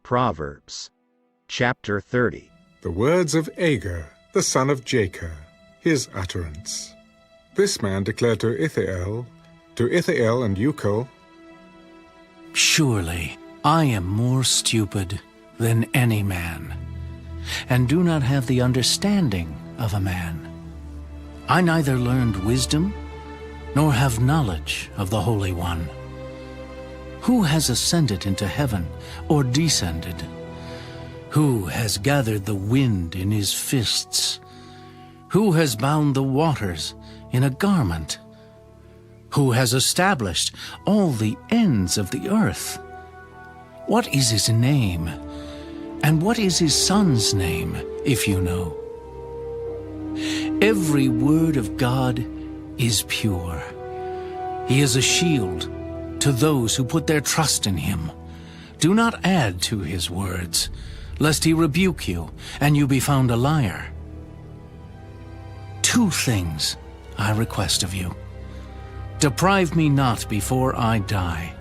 Proverbs, chapter 30. The words of Agur, the son of Jacob, his utterance. This man declared to Ithiel and Ucal, Surely I am more stupid than any man, and do not have the understanding of a man. I neither learned wisdom, nor have knowledge of the Holy One. Who has ascended into heaven, or descended? Who has gathered the wind in his fists? Who has bound the waters in a garment? Who has established all the ends of the earth? What is his name? And what is his son's name, if you know? Every word of God is pure. He is a shield to those who put their trust in him. Do not add to his words, lest he rebuke you, and you be found a liar. 2 things I request of you. Deprive me not before I die.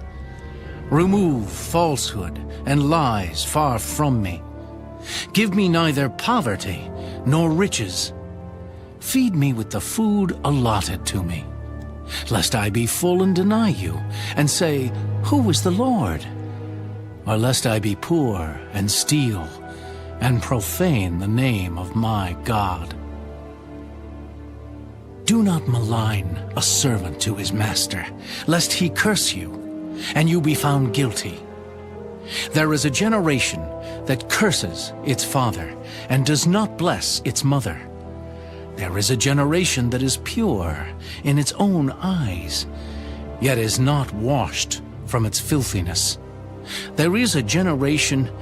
Remove falsehood and lies far from me. Give me neither poverty nor riches. Feed me with the food allotted to me, lest I be full and deny you, and say, Who is the Lord? Or lest I be poor and steal, and profane the name of my God. Do not malign a servant to his master, lest he curse you, and you be found guilty. There is a generation that curses its father, and does not bless its mother. There is a generation that is pure in its own eyes, yet is not washed from its filthiness. There is a generation,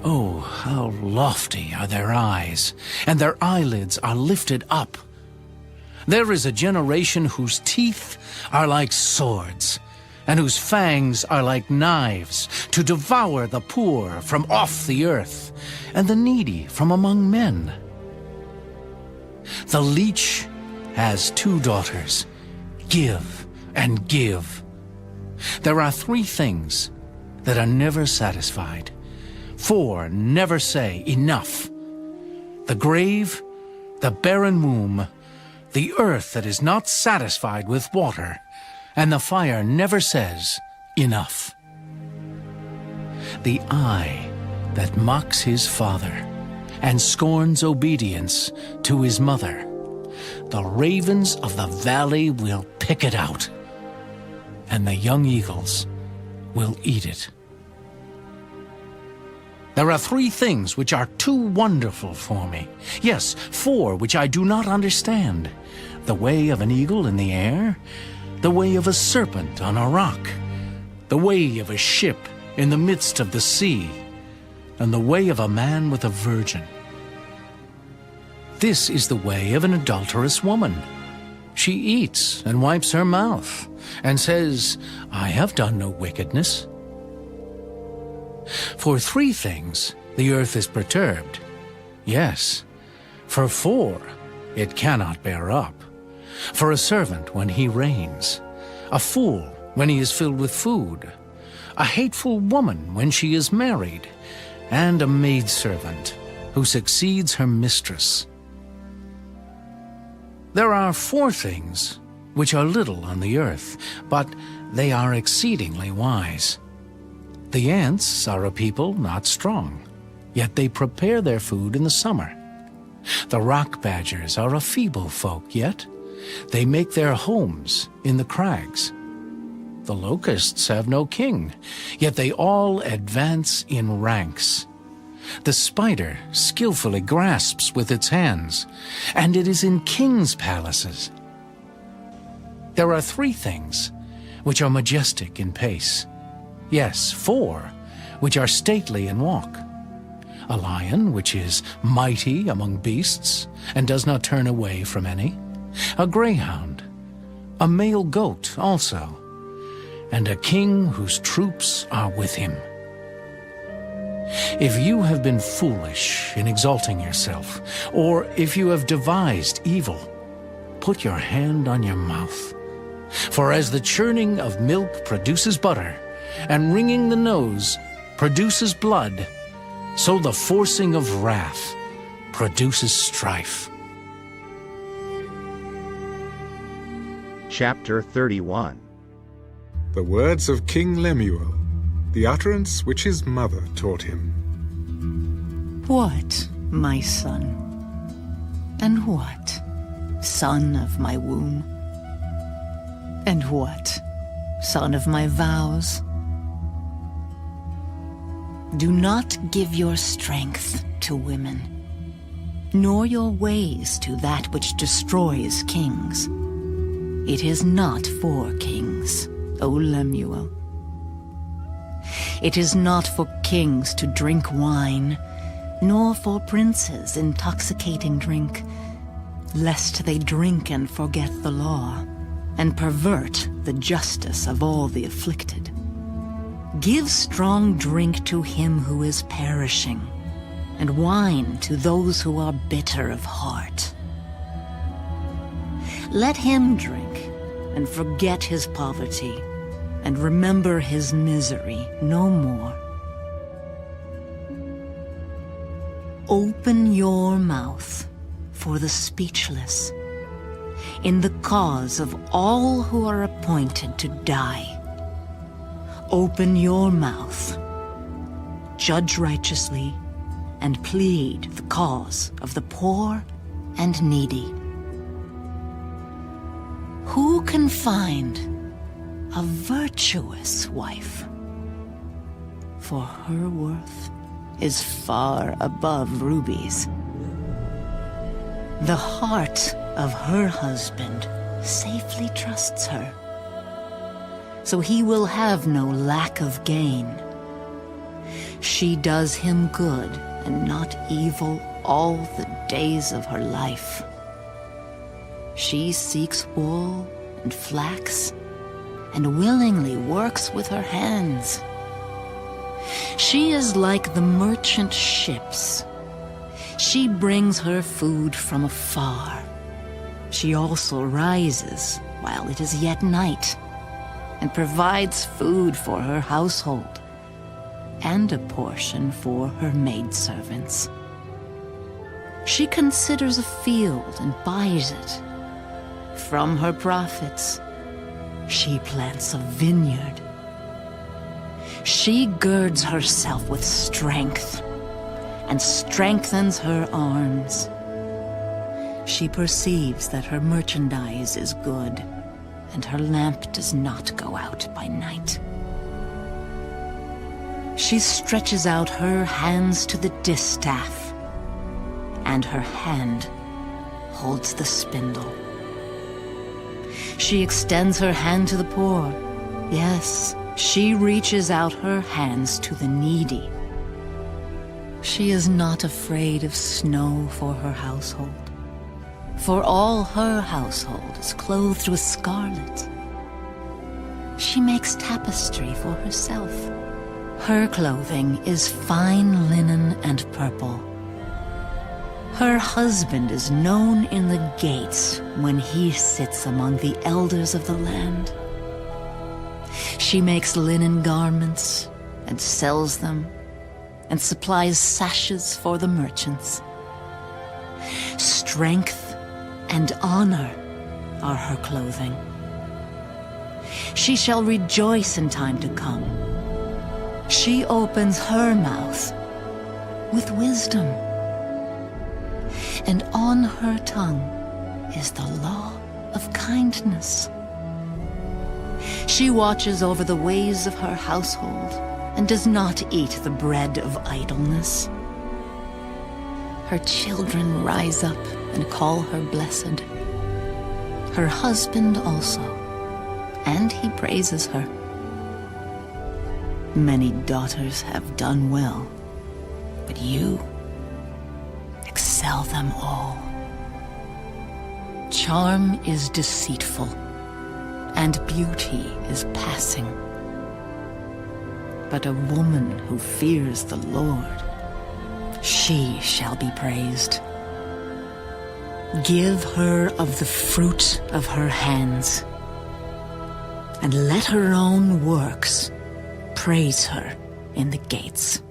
oh, how lofty are their eyes, and their eyelids are lifted up. There is a generation whose teeth are like swords, and whose fangs are like knives, to devour the poor from off the earth, and the needy from among men. The leech has 2 daughters. Give and give. There are 3 things that are never satisfied. 4 never say enough. The grave, the barren womb, the earth that is not satisfied with water, and the fire never says enough. The eye that mocks his father and scorns obedience to his mother, the ravens of the valley will pick it out, and the young eagles will eat it. There are 3 things which are too wonderful for me. Yes, 4 which I do not understand. The way of an eagle in the air, the way of a serpent on a rock, the way of a ship in the midst of the sea, and the way of a man with a virgin. This is the way of an adulterous woman. She eats and wipes her mouth, and says, I have done no wickedness. For 3 things the earth is perturbed. Yes, for 4 it cannot bear up. For a servant when he reigns, a fool when he is filled with food, a hateful woman when she is married, and a maidservant who succeeds her mistress. There are 4 things which are little on the earth, but they are exceedingly wise. The ants are a people not strong, yet they prepare their food in the summer. The rock badgers are a feeble folk, yet they make their homes in the crags. The locusts have no king, yet they all advance in ranks. The spider skillfully grasps with its hands, and it is in kings' palaces. There are 3 things which are majestic in pace. Yes, 4 which are stately in walk. A lion which is mighty among beasts, and does not turn away from any. A greyhound, a male goat also, and a king whose troops are with him. If you have been foolish in exalting yourself, or if you have devised evil, put your hand on your mouth. For as the churning of milk produces butter, and wringing the nose produces blood, so the forcing of wrath produces strife. Chapter 31. The words of King Lemuel, the utterance which his mother taught him. What, my son? And what, son of my womb? And what, son of my vows? Do not give your strength to women, nor your ways to that which destroys kings. It is not for kings, O Lemuel. It is not for kings to drink wine, nor for princes intoxicating drink, lest they drink and forget the law, and pervert the justice of all the afflicted. Give strong drink to him who is perishing, and wine to those who are bitter of heart. Let him drink and forget his poverty, and remember his misery no more. Open your mouth for the speechless, in the cause of all who are appointed to die. Open your mouth, judge righteously, and plead the cause of the poor and needy. Who can find a virtuous wife? For her worth is far above rubies. The heart of her husband safely trusts her, so he will have no lack of gain. She does him good and not evil all the days of her life. She seeks wool and flax, and willingly works with her hands. She is like the merchant ships. She brings her food from afar. She also rises while it is yet night, and provides food for her household, and a portion for her maidservants. She considers a field and buys it. From her profits, she plants a vineyard. She girds herself with strength and strengthens her arms. She perceives that her merchandise is good, and her lamp does not go out by night. She stretches out her hands to the distaff, and her hand holds the spindle. She extends her hand to the poor. Yes, she reaches out her hands to the needy. She is not afraid of snow for her household, for all her household is clothed with scarlet. She makes tapestry for herself. Her clothing is fine linen and purple. Her husband is known in the gates when he sits among the elders of the land. She makes linen garments and sells them, and supplies sashes for the merchants. Strength and honor are her clothing. She shall rejoice in time to come. She opens her mouth with wisdom, and on her tongue is the law of kindness. She watches over the ways of her household and does not eat the bread of idleness. Her children rise up and call her blessed. Her husband also, and he praises her. Many daughters have done well, but you excel them all. Charm is deceitful, and beauty is passing. But a woman who fears the Lord, she shall be praised. Give her of the fruit of her hands, and let her own works praise her in the gates.